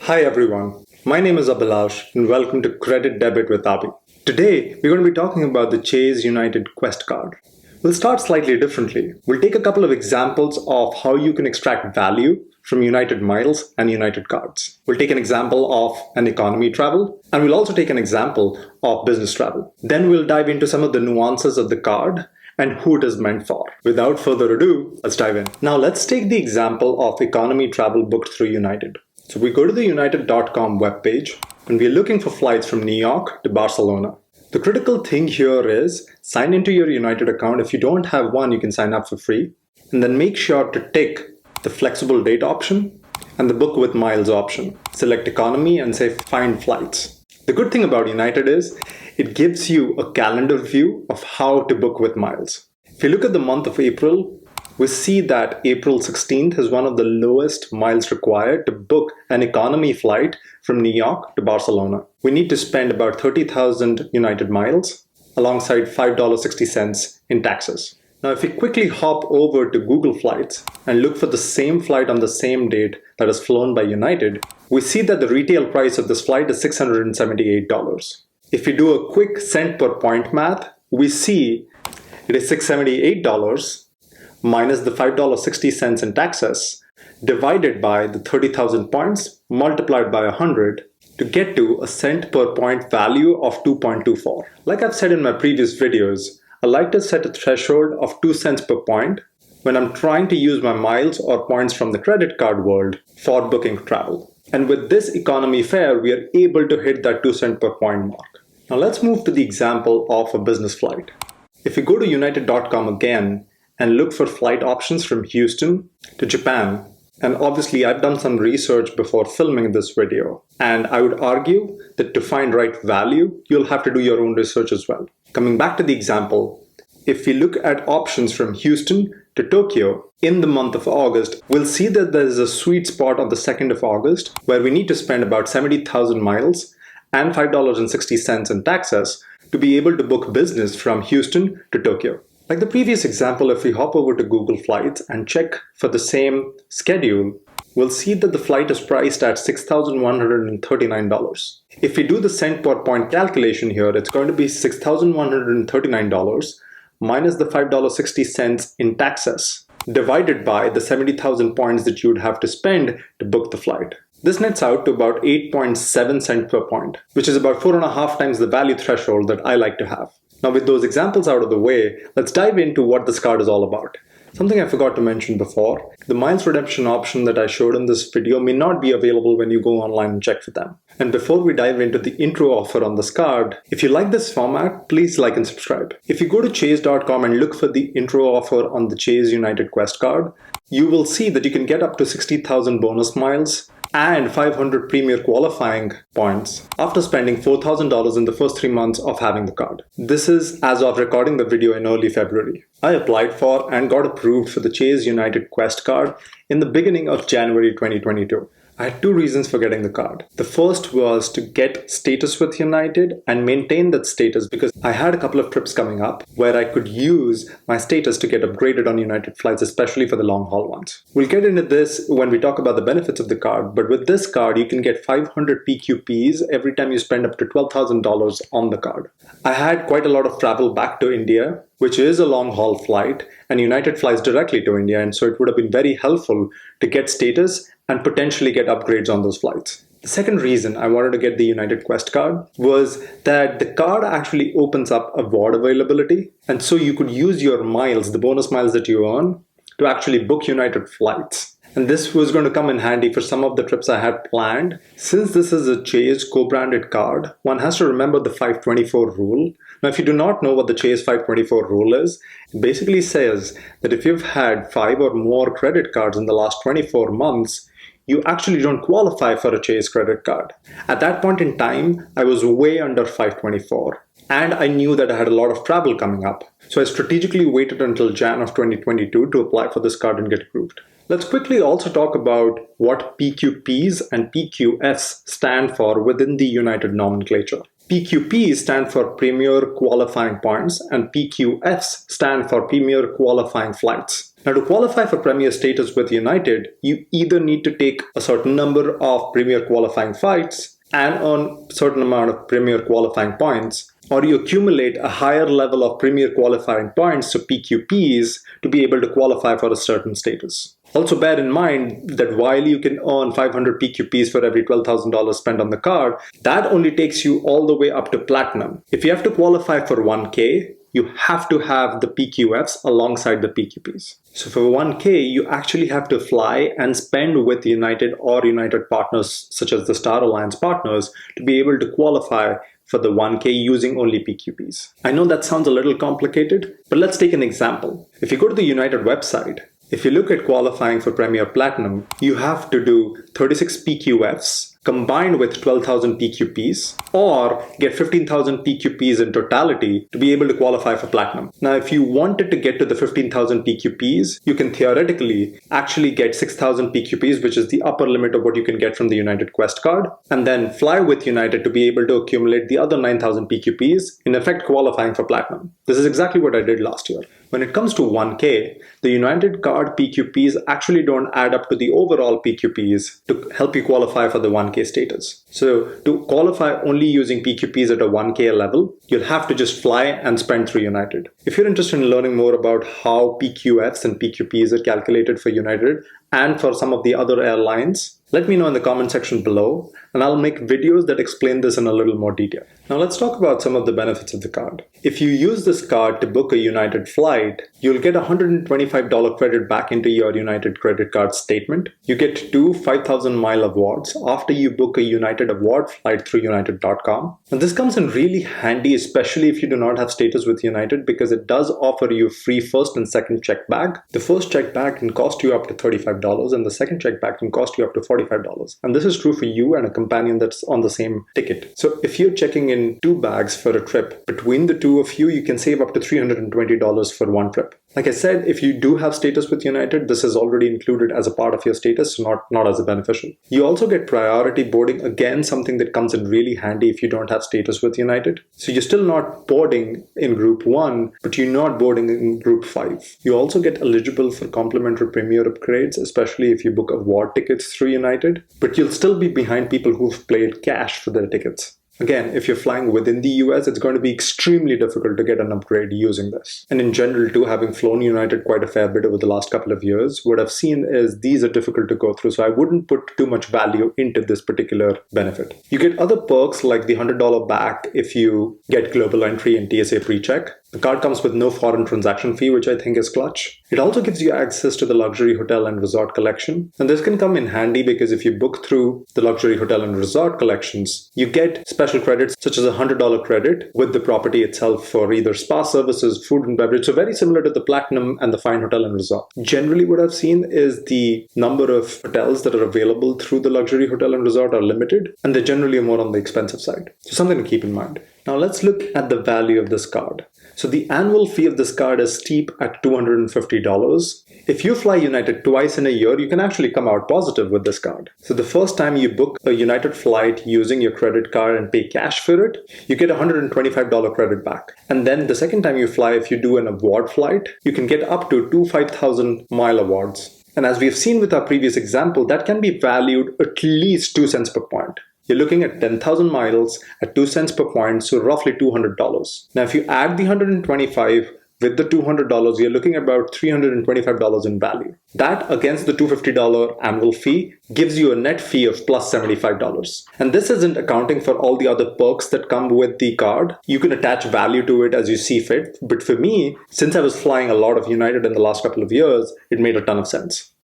Hi everyone, my name is Abhilash and welcome to Credit Debit with Abhi. Today we're going to be talking about the Chase United Quest card. We'll start slightly differently. We'll take a couple of examples of how you can extract value from United miles and United cards. We'll take an example of an economy travel, and we'll also take an example of business travel. Then we'll dive into some of the nuances of the card and who it is meant for. Without further ado, let's dive in. Now let's take the example of economy travel booked through United. So we go to the United.com webpage and we're looking for flights from New York to Barcelona. The critical thing here is sign into your United account. If you don't have one, you can sign up for free. And then make sure to tick the flexible date option and the book with miles option. Select economy and say find flights. The good thing about United is it gives you a calendar view of how to book with miles. If you look at the month of April, we see that April 16th is one of the lowest miles required to book an economy flight from New York to Barcelona. We need to spend about 30,000 United miles alongside $5.60 in taxes. Now, if we quickly hop over to Google Flights and look for the same flight on the same date that is flown by United, we see that the retail price of this flight is $678. If we do a quick cent per point math, we see it is $678 minus the $5.60 in taxes, divided by the 30,000 points, multiplied by 100, to get to a cent per point value of 2.24. Like I've said in my previous videos, I like to set a threshold of 2 cents per point when I'm trying to use my miles or points from the credit card world for booking travel. And with this economy fare, we are able to hit that 2 cent per point mark. Now let's move to the example of a business flight. If we go to United.com again, and look for flight options from Houston to Japan. And obviously I've done some research before filming this video. And I would argue that to find right value, you'll have to do your own research as well. Coming back to the example, if we look at options from Houston to Tokyo in the month of August, we'll see that there is a sweet spot on the 2nd of August where we need to spend about 70,000 miles and $5.60 in taxes to be able to book business from Houston to Tokyo. Like the previous example, if we hop over to Google Flights and check for the same schedule, we'll see that the flight is priced at $6,139. If we do the cent per point calculation here, it's going to be $6,139 minus the $5.60 in taxes, divided by the 70,000 points that you would have to spend to book the flight. This nets out to about 8.7 cents per point, which is about 4.5 times the value threshold that I like to have. Now with those examples out of the way, let's dive into what this card is all about. Something I forgot to mention before, the miles redemption option that I showed in this video may not be available when you go online and check for them. And before we dive into the intro offer on this card, if you like this format, please like and subscribe. If you go to chase.com and look for the intro offer on the Chase United Quest card, you will see that you can get up to 60,000 bonus miles and 500 premier qualifying points after spending $4,000 in the first 3 months of having the card. This is as of recording the video in early February. I applied for and got approved for the Chase United Quest card in the beginning of January 2022. I had 2 reasons for getting the card. The first was to get status with United and maintain that status because I had a couple of trips coming up where I could use my status to get upgraded on United flights, especially for the long haul ones. We'll get into this when we talk about the benefits of the card, but with this card, you can get 500 PQPs every time you spend up to $12,000 on the card. I had quite a lot of travel back to India, which is a long haul flight, and United flies directly to India, and so it would have been very helpful to get status and potentially get upgrades on those flights. The second reason I wanted to get the United Quest card was that the card actually opens up award availability, and so you could use your miles, the bonus miles that you earn, to actually book United flights. And this was going to come in handy for some of the trips I had planned. Since this is a Chase co-branded card, one has to remember the 524 rule. Now, if you do not know what the Chase 524 rule is, it basically says that if you've had 5 or more credit cards in the last 24 months, you actually don't qualify for a Chase credit card. At that point in time, I was way under 524. And I knew that I had a lot of travel coming up. So I strategically waited until Jan of 2022 to apply for this card and get approved. Let's quickly also talk about what PQPs and PQFs stand for within the United nomenclature. PQPs stand for Premier Qualifying Points and PQFs stand for Premier Qualifying Flights. Now, to qualify for Premier status with United, you either need to take a certain number of Premier Qualifying flights and earn a certain amount of Premier Qualifying points, or you accumulate a higher level of Premier Qualifying points, so PQPs, to be able to qualify for a certain status. Also bear in mind that while you can earn 500 PQPs for every $12,000 spent on the card, that only takes you all the way up to Platinum. If you have to qualify for 1K, you have to have the PQFs alongside the PQPs. So for 1K, you actually have to fly and spend with United or United partners, such as the Star Alliance partners, to be able to qualify for the 1K using only PQPs. I know that sounds a little complicated, but let's take an example. If you go to the United website, if you look at qualifying for Premier Platinum, you have to do 36 PQFs combined with 12,000 PQPs, or get 15,000 PQPs in totality to be able to qualify for Platinum. Now, if you wanted to get to the 15,000 PQPs, you can theoretically actually get 6,000 PQPs, which is the upper limit of what you can get from the United Quest card, and then fly with United to be able to accumulate the other 9,000 PQPs, in effect qualifying for Platinum. This is exactly what I did last year. When it comes to 1K, the United card PQPs actually don't add up to the overall PQPs to help you qualify for the 1K status. So to qualify only using PQPs at a 1K level, you'll have to just fly and spend through United. If you're interested in learning more about how PQFs and PQPs are calculated for United and for some of the other airlines, let me know in the comment section below, and I'll make videos that explain this in a little more detail. Now let's talk about some of the benefits of the card. If you use this card to book a United flight, you'll get a $125 credit back into your United credit card statement. You get 2 5,000-mile awards after you book a United award flight through United.com. And this comes in really handy, especially if you do not have status with United, because it does offer you free first and second check bag. The first check bag can cost you up to $35, and the second check bag can cost you up to $45. And this is true for you and a companion that's on the same ticket. So if you're checking in 2 bags for a trip, between the two of you can save up to $320 for one trip. Like I said, if you do have status with United, this is already included as a part of your status, not as a beneficial. You also get priority boarding, again, something that comes in really handy if you don't have status with United. So you're still not boarding in Group 1, but you're not boarding in Group 5. You also get eligible for complimentary Premier upgrades, especially if you book award tickets through United, but you'll still be behind people who've paid cash for their tickets. Again, if you're flying within the US, it's going to be extremely difficult to get an upgrade using this. And in general, too, having flown United quite a fair bit over the last couple of years, what I've seen is these are difficult to go through, so I wouldn't put too much value into this particular benefit. You get other perks like the $100 back if you get global entry and TSA pre-check. The card comes with no foreign transaction fee, which I think is clutch. It also gives you access to the luxury hotel and resort collection. And this can come in handy because if you book through the luxury hotel and resort collections, you get special credits such as a $100 credit with the property itself for either spa services, food and beverage. So very similar to the Platinum and the Fine Hotel and Resort. Generally, what I've seen is the number of hotels that are available through the luxury hotel and resort are limited, and they're generally more on the expensive side. So something to keep in mind. Now let's look at the value of this card. So the annual fee of this card is steep at $250. If you fly United twice in a year, you can actually come out positive with this card. So the first time you book a United flight using your credit card and pay cash for it, you get a $125 credit back. And then the second time you fly, if you do an award flight, you can get up to 2 5,000-mile awards. And as we've seen with our previous example, that can be valued at least 2 cents per point. You're looking at 10,000 miles at 2 cents per point, so roughly $200. Now, if you add the 125 with the $200, you're looking at about $325 in value. That against the $250 annual fee gives you a net fee of plus $75. And this isn't accounting for all the other perks that come with the card. You can attach value to it as you see fit. But for me, since I was flying a lot of United in the last couple of years, it made a ton of sense.